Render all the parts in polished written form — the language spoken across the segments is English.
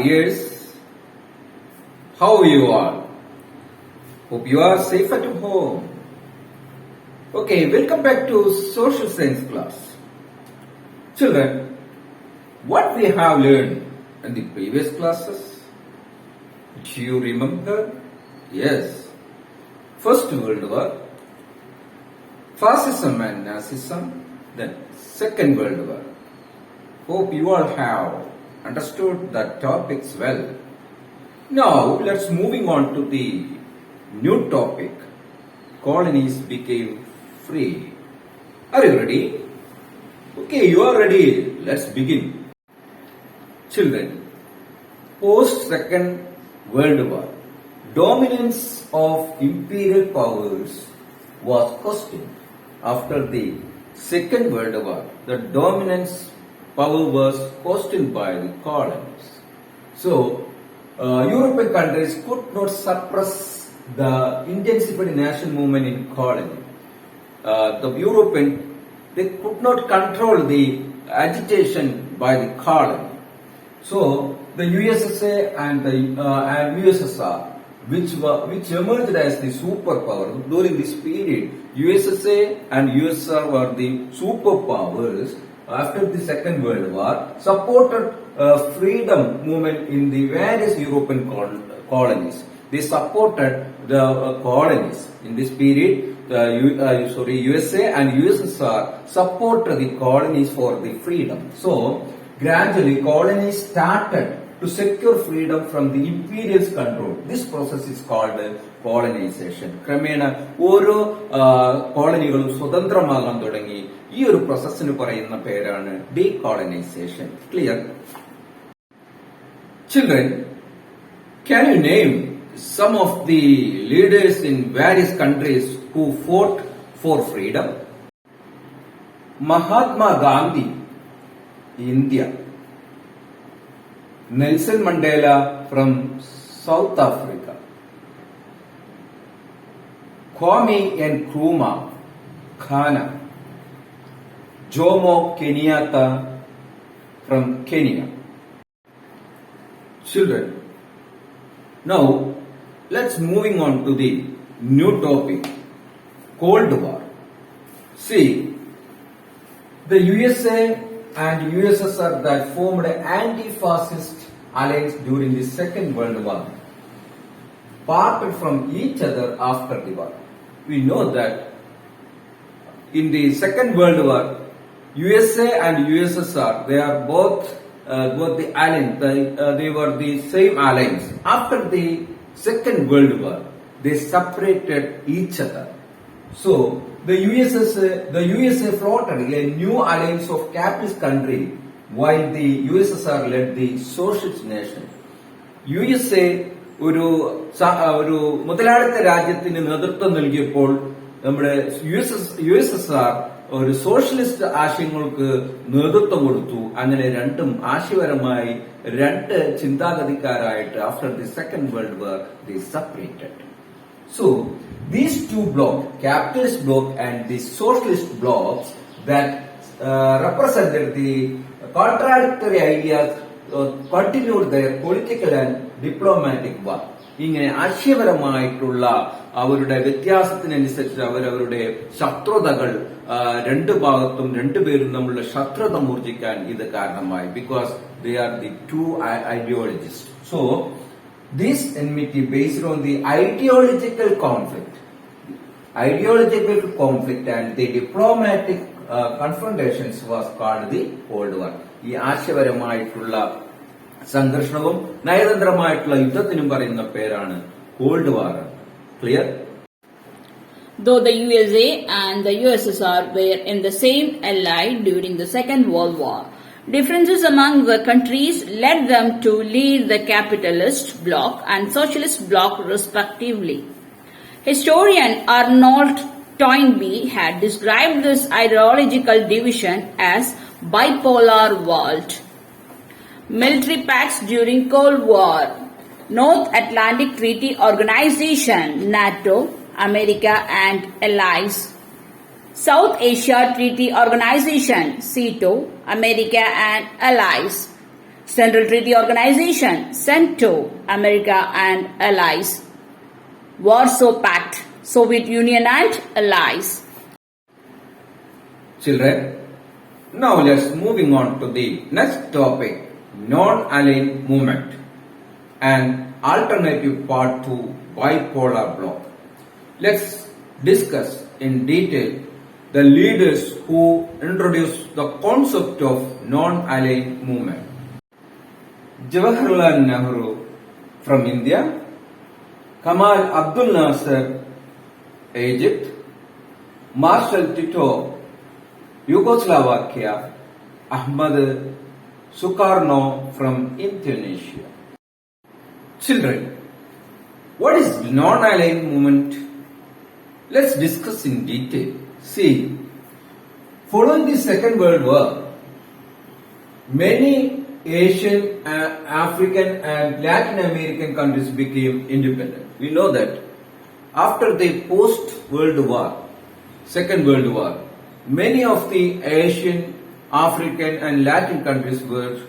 dears, how you are? Hope you are safe at home. Okay, welcome back to social science class. Children, what we have learned in the previous classes? Do you remember? Yes. First World War, fascism and Nazism, then Second World War. Hope you all have understood the topics well. Now let's moving on to the new topic. Colonies became free. Are you ready? Okay, you are ready. Let's begin. Children, post Second World War, dominance of imperial powers was questioned. After the Second World War, the dominance power was questioned by the colonies. So, European countries could not suppress the intensified national movement in colony. They could not control the agitation by the colony. So, the USSR and the USSR, which emerged as the superpower during this period, USSR and USSR were the superpowers after the Second World War, supported freedom movement in the various European colonies. They supported the colonies in this period. USA and USSR supported the colonies for the freedom. So gradually, colonies started to secure freedom from the imperial's control. This process is called colonization. ക്രമേണ ഓരോ കോളനികളും സ്വതന്ത്രമാകാൻ തുടങ്ങി. ഈ ഒരു പ്രോസസ്സിന് പറയുന്ന പേരാണ് decolonization. Clear? Children, can you name some of the leaders in various countries who fought for freedom? Mahatma Gandhi, India. Nelson Mandela from South Africa. Kwame Nkrumah, Ghana. Jomo Kenyatta from Kenya. Children, now let's moving on to the new topic, Cold War. See, the USA and USSR that formed an anti-fascist alliance during the Second World War parted from each other after the war. We know that in the Second World War, USA and USSR, they are both the alliance. They were the same alliance. After the Second World War, they separated each other. So the USA floated a new alliance of capitalist country, while the USSR led the socialist nation. USA ഒരു മുതലാളിത്ത രാജ്യത്തിന് നേതൃത്വം നൽകിയപ്പോൾ നമ്മുടെ USSR ഒരു socialist ആശയങ്ങൾക്ക് നേതൃത്വം കൊടുത്തു. അങ്ങനെ രണ്ടും ആശയപരമായി രണ്ട് ചിന്താഗതിക്കാരായിട്ട് after the second world war the separated. So these two blocks, capitalist bloc and the socialist blocks that represented the contradictory ideas continued their political and diplomatic work. ഇങ്ങനെ ആശയപരമായിട്ടുള്ള അവരുടെ വ്യത്യാസത്തിനനുസരിച്ച് അവരവരുടെ ശത്രുതകൾ രണ്ട് ഭാഗത്തും രണ്ടുപേരും തമ്മിലുള്ള ശത്രുത മൂർജിക്കാൻ ഇത് കാരണമായി. Because they are the two ideologist. So this enmity based on the ideological conflict and the diplomatic confrontations was called the Cold War. ഈ ആശയപരമായിട്ടുള്ള സംഘർഷവും നയതന്ത്രമായിട്ടുള്ള യുദ്ധത്തിനും പറയുന്ന പേരാണ് called war. Clear? Though the USA and the USSR were in the same ally during the Second World War, differences among the countries led them to lead the capitalist bloc and socialist bloc respectively. Historian Arnold Toynbee had described this ideological division as bipolar world. Military pacts during Cold War. North Atlantic Treaty Organization, NATO, America and allies. South Asia Treaty Organization, SEATO, America and allies. Central Treaty Organization, CENTO, America and allies. Warsaw Pact, Soviet Union and allies. Children, now let's moving on to the next topic, non-aligned movement and alternative part to bipolar bloc. Let's discuss in detail the leaders who introduced the concept of non-aligned movement. Jawaharlal Nehru from India, Kamal Abdul Nasser, Egypt, Marshal Tito, Yugoslavia, Ahmad Sukarno from Indonesia. Children, what is non-aligned movement? Let's discuss in detail. See, following the Second World War, many Asian, African and Latin American countries became independent. We know that after the post-World War, Second World War, many of the Asian, African and Latin countries were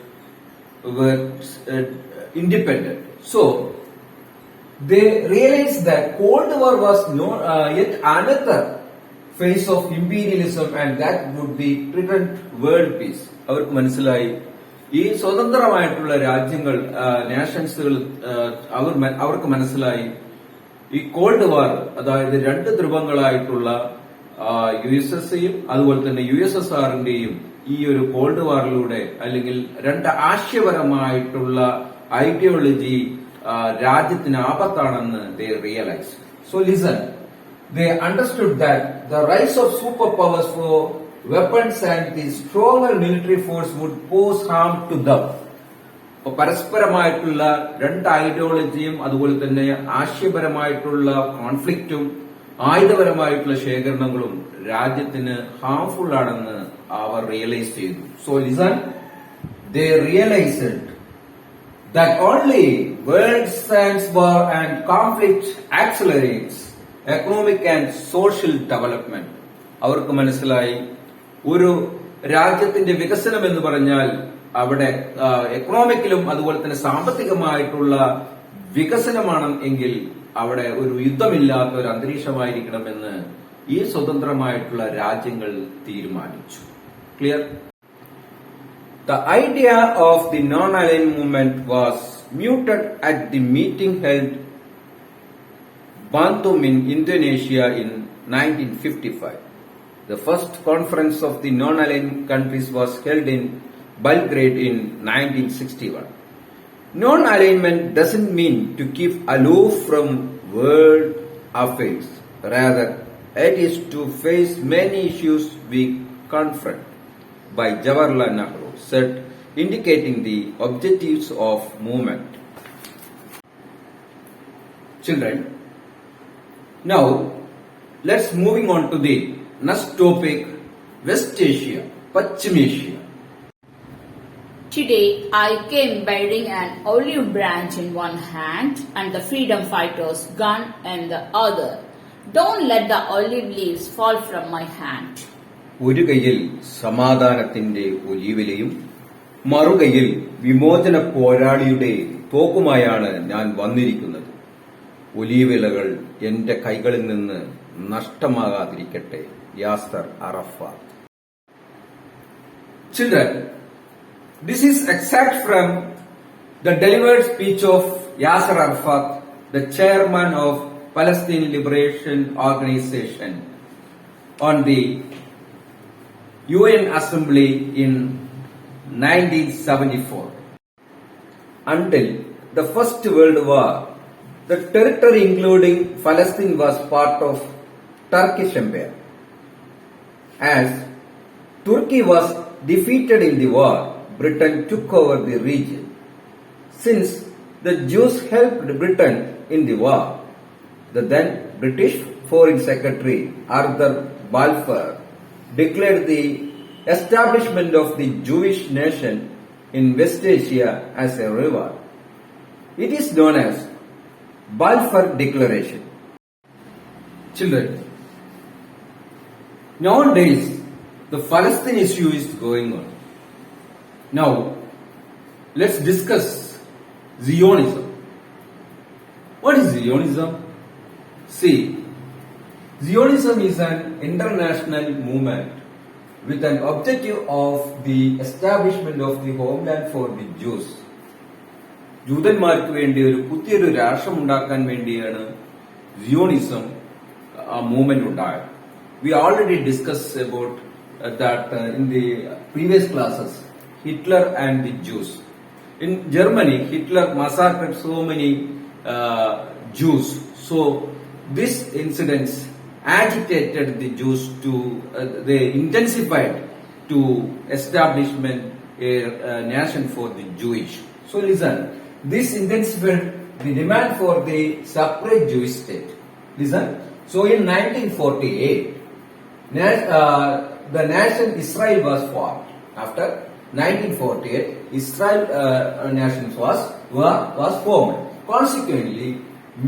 independent. So, they realized that Cold War was yet another phase of imperialism and that would be threatened world peace. അവർക്ക് മനസ്സിലായി ഈ സ്വതന്ത്രമായിട്ടുള്ള രാജ്യങ്ങൾ നാഷൻസുകൾ അവർക്ക് മനസ്സിലായി ഈ called വാർ അതായത് രണ്ട് ധ്രുവങ്ങളായിട്ടുള്ള USSയും അതുപോലെ തന്നെ USSRന്റെയും ഈ ഒരു കോൾഡ് വാറിലൂടെ അല്ലെങ്കിൽ രണ്ട് ആശയപരമായിട്ടുള്ള ഐഡിയോളജി രാജ്യത്തിന് ആപത്താണെന്ന് they realized. So listen, they understood that the rise of superpowers for weapons and the stronger military force would pose harm to them. അപ്പോൾ പരസ്പരമായിട്ടുള്ള രണ്ട് ഐഡിയോളജിയും അതുപോലെ തന്നെ ആശയപരമായിട്ടുള്ള കോൺഫ്ലിക്റ്റും ആയുധപരമായിട്ടുള്ള ശേഖരണങ്ങളും രാജ്യത്തിന് ഹാംഫുൾ ആണെന്ന് അവർ റിയലൈസ് ചെയ്തു. So listen, they realized that only world science war and conflict accelerates economic and social development. അവർക്ക് മനസ്സിലായി ഒരു രാജ്യത്തിന്റെ വികസനം എന്ന് പറഞ്ഞാൽ അവിടെ എക്കണോമിക്കലും അതുപോലെ തന്നെ സാമ്പത്തികമായിട്ടുള്ള വികസനമാണ് എങ്കിൽ അവിടെ ഒരു യുദ്ധമില്ലാത്ത ഒരു അന്തരീക്ഷമായിരിക്കണമെന്ന് ഈ സ്വതന്ത്രമായിട്ടുള്ള രാജ്യങ്ങൾ തീരുമാനിച്ചു. Clear? The idea of the non-aligned movement was mooted at the meeting held Bantum in Indonesia in 1955. The first conference of the non-aligned countries was held in Belgrade in 1961. Non-alignment doesn't mean to keep aloof from world affairs. Rather, it is to face many issues we confront, by Jawaharlal Nehru said, indicating the objectives of movement. Children, now let's moving on to the next topic, West Asia, Pachim Asia. Today I came bearing an olive branch in one hand and the freedom fighter's gun in the other. Don't let the olive leaves fall from my hand. ഒരു കൈയിൽ സമാധാനത്തിന്റെ ഒലീവിലയും മറുകൈയിൽ വിമോചന പോരാളിയുടെ തോക്കുമായാണ് ഞാൻ വന്നിരിക്കുന്നത്. ഒലീവിലകൾ എന്റെ കൈകളിൽ നിന്ന് നഷ്ടമാകാതിരിക്കട്ടെ. Yasar അറഫാത്ത്. Children, this is extract from the delivered speech of Yasser Arafat, the chairman of Palestine Liberation Organization, on the UN Assembly in 1974. Until the First World War, the territory including Palestine was part of Turkish Empire. As Turkey was defeated in the war, Britain took over the region. Since the Jews helped Britain in the war, the then British Foreign Secretary Arthur Balfour declared the establishment of the Jewish nation in West Asia as a reward. It is known as Balfour Declaration. Children, nowadays the Palestine issue is going on. Now, let's discuss Zionism. What is Zionism? See, Zionism is an international movement with an objective of the establishment of the homeland for the Jews. ജൂതന്മാർക്ക് വേണ്ടി ഒരു പുതിയൊരു രാഷ്ട്രം ഉണ്ടാക്കാൻ വേണ്ടിയാണ് Zionism movement ഉണ്ടായത്. We already discussed about that in the previous classes, Hitler and the Jews. In Germany, Hitler massacred so many Jews. So this incidents agitated the Jews to, they intensified to establishment a nation for the Jewish. So listen, this intensified the demand for the separate Jewish state. Listen, so in 1948, the nation Israel was formed. After 1948, Israel nation was formed. Consequently,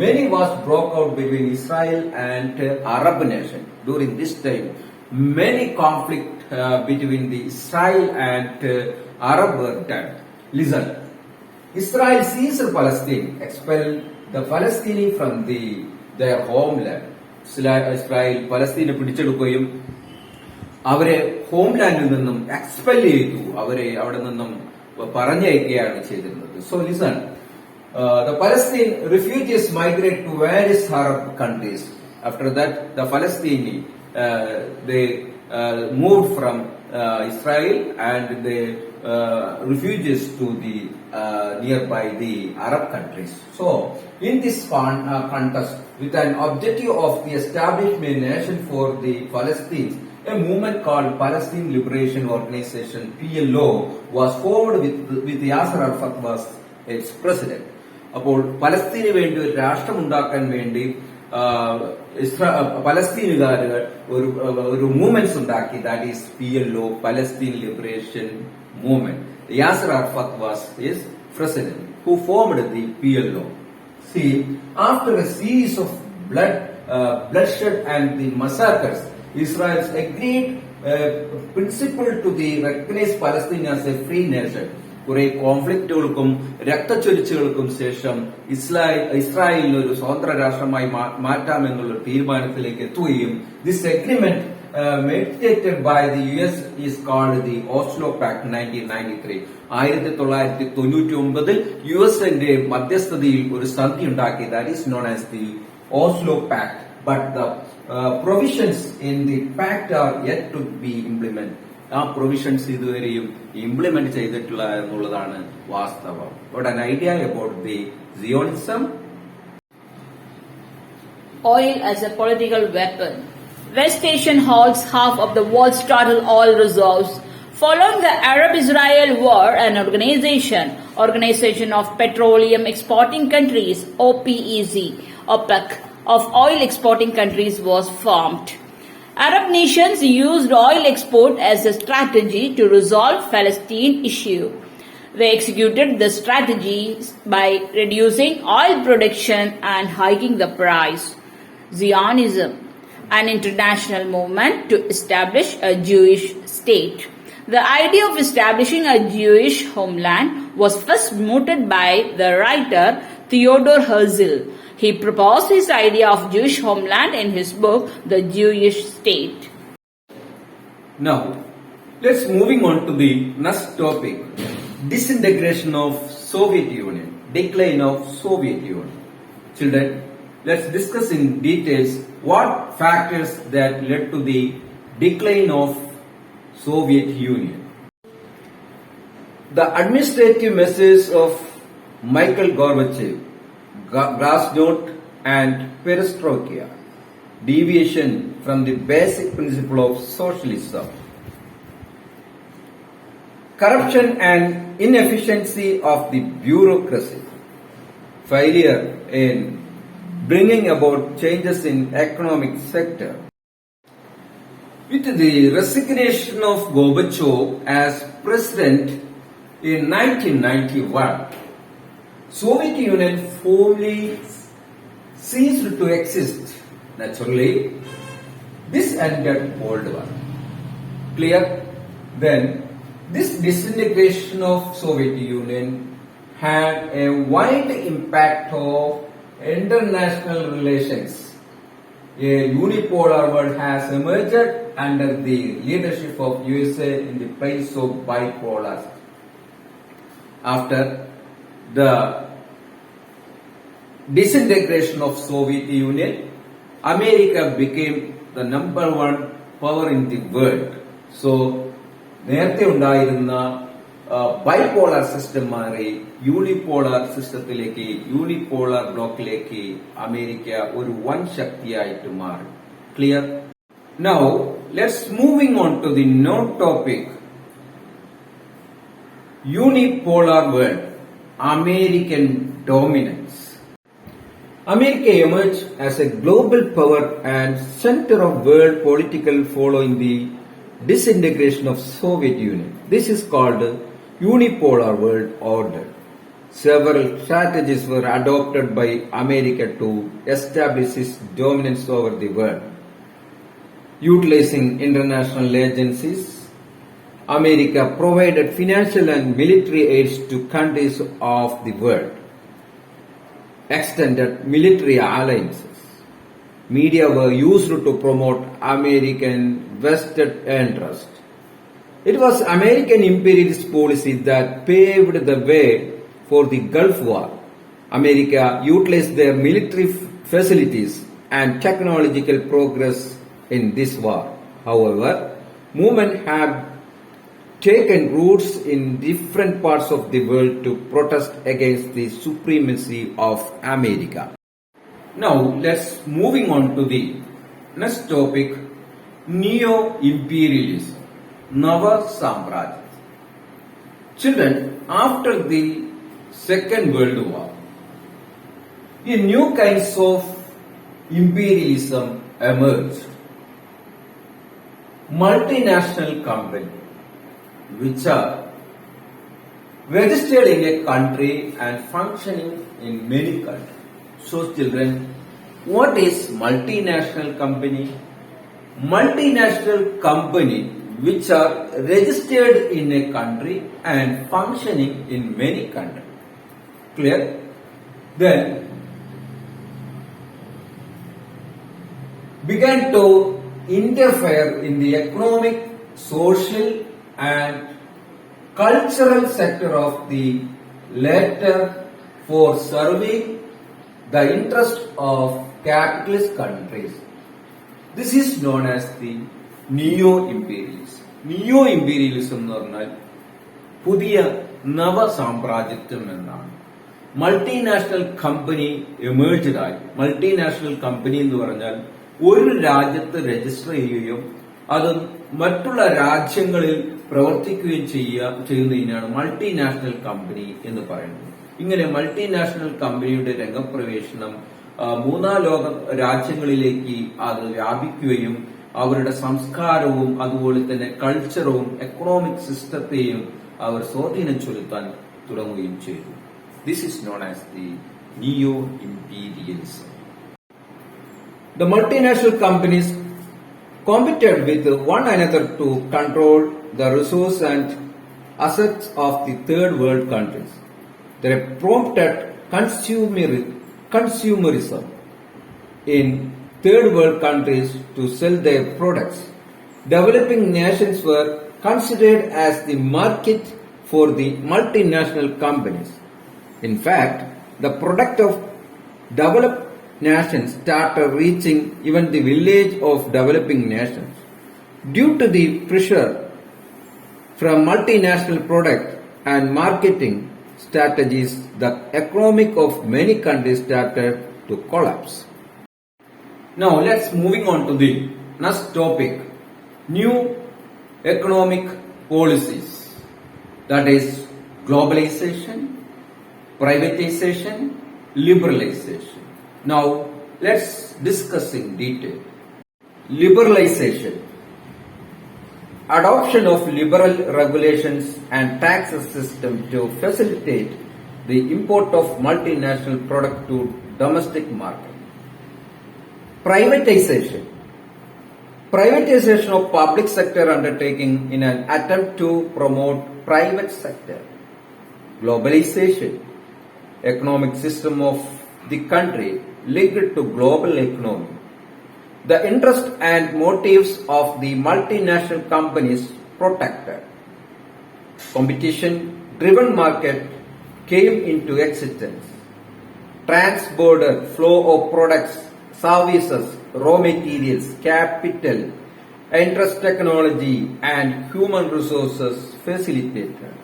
many wars broke out between Israel and Arab nation. During this time, many conflict between the Israel and Arab were done. Listen, Israel seized Palestine, expelled the Palestinians from their homeland. Israel പലസ്തീനെ പിടിച്ചെടുക്കുകയും അവരെ ഹോംലാൻഡിൽ നിന്നും expel ചെയ്തു, അവരെ അവിടെ നിന്നും പറഞ്ഞയക്കുകയാണ് ചെയ്തിരുന്നത്. So listen, the Palestinian refugees migrate to various Arab countries. After that, the Palestinians they moved from Israel and they refugees to the nearby the Arab countries. So, in this contest, with an objective of the establishment nation for the Palestinians, a movement called Palestine Liberation Organization (PLO) was formed with Yasser Arafat was its president. അപ്പോൾ പലസ്തീന് വേണ്ടി ഒരു രാഷ്ട്രം ഉണ്ടാക്കാൻ വേണ്ടി പലസ്തീനുകാർ ഒരു movements ഉണ്ടാക്കി, that is PLO, Palestine liberation movement. Yasser Arafat was his president who formed the PLO. See, after a series of bloodshed and the massacres, Israel's agreed principle to the recognize Palestine as a free nation. കുറെ കോൺഫ്ലിക്റ്റുകൾക്കും രക്തച്ചൊരിച്ചുകൾക്കും ശേഷം ഇസ്രായേലിനെ ഒരു സ്വതന്ത്ര രാഷ്ട്രമായി മാറ്റാമെന്നുള്ള തീരുമാനത്തിലേക്ക് എത്തുകയും this agreement mediated by the US is called the Oslo Pact 1993. 1999 യുഎസിന്റെ മധ്യസ്ഥതയിൽ ഒരു സന്ധി ഉണ്ടാക്കി, that is known as the Oslo pact. But the provisions in the pact are yet to be implement. ആ പ്രൊവിഷൻസ് ഇതുവരെയും ഇംപ്ലിമെന്റ് ചെയ്തിട്ടില്ല എന്നുള്ളതാണ് വാസ്തവം. What an idea about the Zionism? Oil as a political weapon. West Asian holds half of the world's total oil reserves. Following the Arab-Israel War, an Organization of Petroleum Exporting Countries (OPEC) of oil exporting countries was formed. Arab nations used oil export as a strategy to resolve Palestine issue. They executed the strategy by reducing oil production and hiking the price. Zionism, an international movement to establish a Jewish state. The idea of establishing a Jewish homeland was first mooted by the writer Theodor Herzl. He proposed his idea of Jewish homeland in his book, The Jewish State. Now, let's moving on to the next topic, disintegration of Soviet Union, decline of Soviet Union. Children, let's discuss in details what factors that led to the decline of Soviet Union. The administrative measures of Mikhail Gorbachev, Glasnost and Perestroika, deviation from the basic principle of socialism, corruption and inefficiency of the bureaucracy, failure in bringing about changes in economic sector. With the resignation of Gorbachev as president in 1991, Soviet Union formally ceased to exist. Naturally, this ended Cold War. Clear? Then, This disintegration of Soviet Union had a wide impact of international relations. A unipolar world has emerged under the leadership of USA in the place of bipolar. After the disintegration of Soviet Union, America became the number one power in the world. So, നേരത്തെ ഉണ്ടായിരുന്ന bipolar system മാറി unipolar സിസ്റ്റത്തിലേക്ക്, unipolar ബ്ലോക്കിലേക്ക് America ഒരു വൻ ശക്തിയായിട്ട് മാറി. Clear? Now, let's moving on to the note topic. Unipolar world, American dominance. America emerged as a global power and center of world political following the disintegration of Soviet Union. This is called unipolar world order. Several strategies were adopted by America to establish its dominance over the world. Utilizing international agencies, America provided financial and military aids to countries of the world, extended military alliances. Media were used to promote American vested interest. It was American imperialist policy that paved the way for the Gulf War. America utilized their military facilities and technological progress in this war. However, movements have taken roots in different parts of the world to protest against the supremacy of America. Now, let's moving on to the next topic, neo-imperialism, Nava Samraj. Children, after the Second World War, a new kinds of imperialism emerged. Multinational companies, which are registered in a country and functioning in many countries. So children, what is multinational company? Multinational company which are registered in a country and functioning in many countries. Clear? Then began to interfere in the economic, social and cultural sector of the latter for serving the interest of capitalist countries. This is known as the neo-imperialism. Neo-imperialism എന്ന് പറഞ്ഞാൽ പുതിയ നവസാമ്രാജ്യത്വം എന്നാണ്. Multinational company emerged ആയി. Multinational company എന്ന് പറഞ്ഞാൽ ഒരു രാജ്യത്ത് register ചെയ്യുകയും അത് മറ്റുള്ള രാജ്യങ്ങളിൽ പ്രവർത്തിക്കുകയും ചെയ്യുന്നതിനാണ് മൾട്ടിനാഷണൽ കമ്പനി എന്ന് പറയുന്നത്. ഇങ്ങനെ മൾട്ടിനാഷണൽ കമ്പനിയുടെ രംഗപ്രവേശനം മൂന്നാം ലോക രാജ്യങ്ങളിലേക്ക് അത് വ്യാപിക്കുകയും അവരുടെ സംസ്കാരവും അതുപോലെ തന്നെ കൾച്ചറും എക്കണോമിക് സിസ്റ്റത്തെയും അവർ സ്വാധീനം ചെലുത്താൻ തുടങ്ങുകയും ചെയ്തു. This is known as the neo imperialism. The multinational companies competed with one another to control the resources and assets of the third world countries. They prompted consumerism in third world countries to sell their products. Developing nations were considered as the market for the multinational companies. In fact, the product of developed nations started reaching even the village of developing nations. Due to the pressure from multinational product and marketing strategies, the economic of many countries started to collapse. Now let's moving on to the next topic, new economic policies, that is globalization, privatization, liberalization. Now let's discuss in detail. Liberalization. Adoption of liberal regulations and tax system to facilitate the import of multinational product to domestic market. Privatization. Privatization of public sector undertaking in an attempt to promote private sector. Globalization. Economic system of the country linked to global economy. The interest and motives of the multinational companies protected. Competition-driven market came into existence. Trans-border flow of products, services, raw materials, capital, interest technology and human resources facilitated.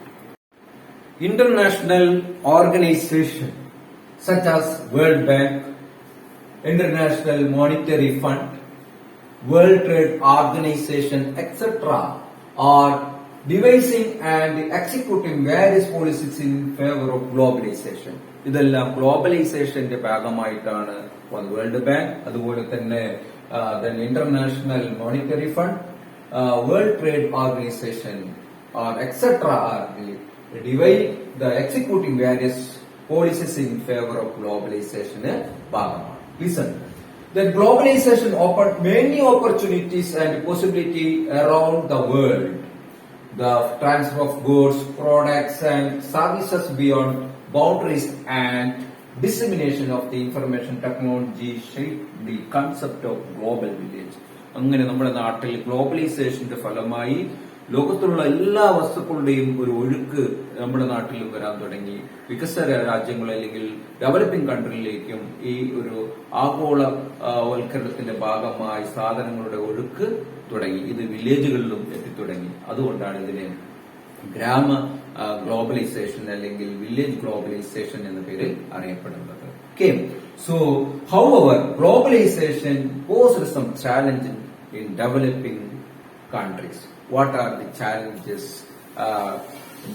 International organizations such as World Bank, International Monetary Fund, World Trade Organization, etc. are devising and executing various policies in favor of globalization. ഇതെല്ലാം ഗ്ലോബലൈസേഷന്റെ ഭാഗമായിട്ടാണ് world bank, അതുപോലെ തന്നെ international monetary fund, world trade organisation etcetera are the executing various policies in favor of globalization ഭാഗമാണ്. Listen, that globalization offered many opportunities and possibility around the world. The transfer of goods, products and services beyond boundaries and dissemination of the information technology shaped the concept of global village. അങ്ങനെ നമ്മുടെ നാട്ടിൽ ഗ്ലോബലൈസേഷന്റെ ഫലമായി ലോകത്തിലുള്ള എല്ലാ വസ്തുക്കളുടെയും ഒരു ഒഴുക്ക് നമ്മുടെ നാട്ടിൽ വരാൻ തുടങ്ങി. വികസ്വര രാജ്യങ്ങൾ അല്ലെങ്കിൽ ഡെവലപ്പിംഗ് കൺട്രിയിലേക്കും ഈ ഒരു ആഗോള വൽക്കരണത്തിന്റെ ഭാഗമായി സാധനങ്ങളുടെ ഒഴുക്ക് തുടങ്ങി. ഇത് വില്ലേജുകളിലും എത്തിത്തുടങ്ങി. അതുകൊണ്ടാണ് ഇതിനെ ഗ്രാമ ഗ്ലോബലൈസേഷൻ അല്ലെങ്കിൽ വില്ലേജ് ഗ്ലോബലൈസേഷൻ എന്ന പേരിൽ അറിയപ്പെടുന്നത്. Okay. So, however, globalization posed some challenges in developing countries. What are the challenges?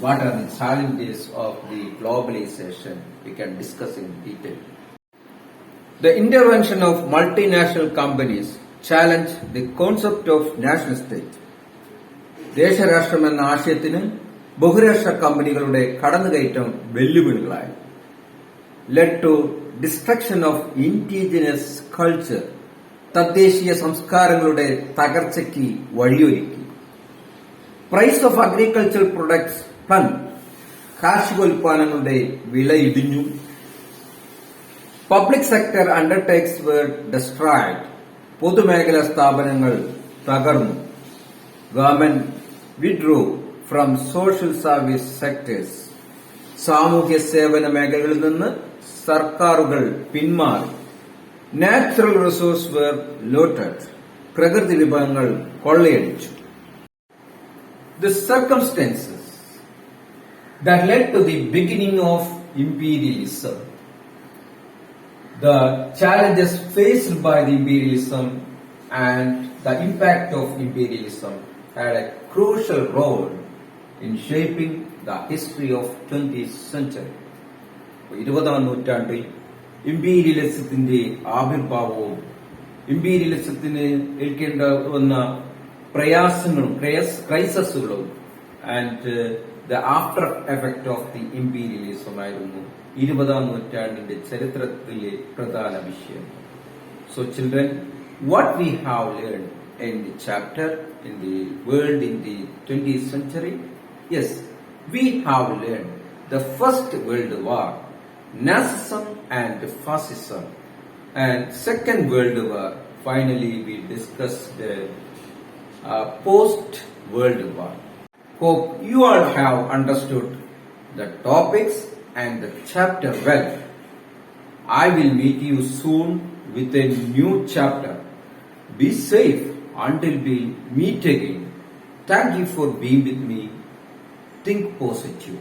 What are the challenges of the globalization? We can discuss in detail. The intervention of multinational companies challenge the concept of national state. ദേശരാഷ്ട്രം എന്ന ആശയത്തിന് ബഹുരാഷ്ട്ര കമ്പനികളുടെ കടന്നുകയറ്റം വെല്ലുവിളികളായി. Led to destruction of indigenous culture. തദ്ദേശീയ സംസ്കാരങ്ങളുടെ തകർച്ചയ്ക്ക് വഴിയൊരുക്കി. Price of agricultural products plumb. കാർഷികോൽപ്പന്നങ്ങളുടെ വില ഇടിഞ്ഞു. Public sector undertakes were destroyed. പൊതുമേഖലാ സ്ഥാപനങ്ങൾ തകർന്നു. Government withdrew from social service sectors. സാമൂഹ്യ സേവന മേഖലകളിൽ നിന്ന് സർക്കാരുകൾ പിന്മാറി. Natural resource were looted. പ്രകൃതി വിഭവങ്ങൾ കൊള്ളയടിച്ചു. The circumstances that led to the beginning of imperialism. The challenges faced by the imperialism and the impact of imperialism had a crucial role in shaping the history of 20th century. 20ാം നൂറ്റാണ്ടിൽ ഇംപീരിയലിസത്തിന്റെ ആവിർഭാവവും ഇംപീരിയലിസത്തിന് ഏൽക്കേണ്ട വന്ന പ്രയാസങ്ങളും ക്രൈസസുകളും and the after effect of the imperialism ആയിരുന്നു 20ാം നൂറ്റാണ്ടിന്റെ ചരിത്രത്തിലെ പ്രധാന വിഷയം. So children, what we have learn in the chapter in the world in the 20th century? Yes, we have learned the First World War, Nazism and Fascism, and Second World War. Finally, we discussed the post-World War. Hope you all have understood the topics and the chapter well. I will meet you soon with a new chapter. Be safe until we meet again. Thank you for being with me. Think positive.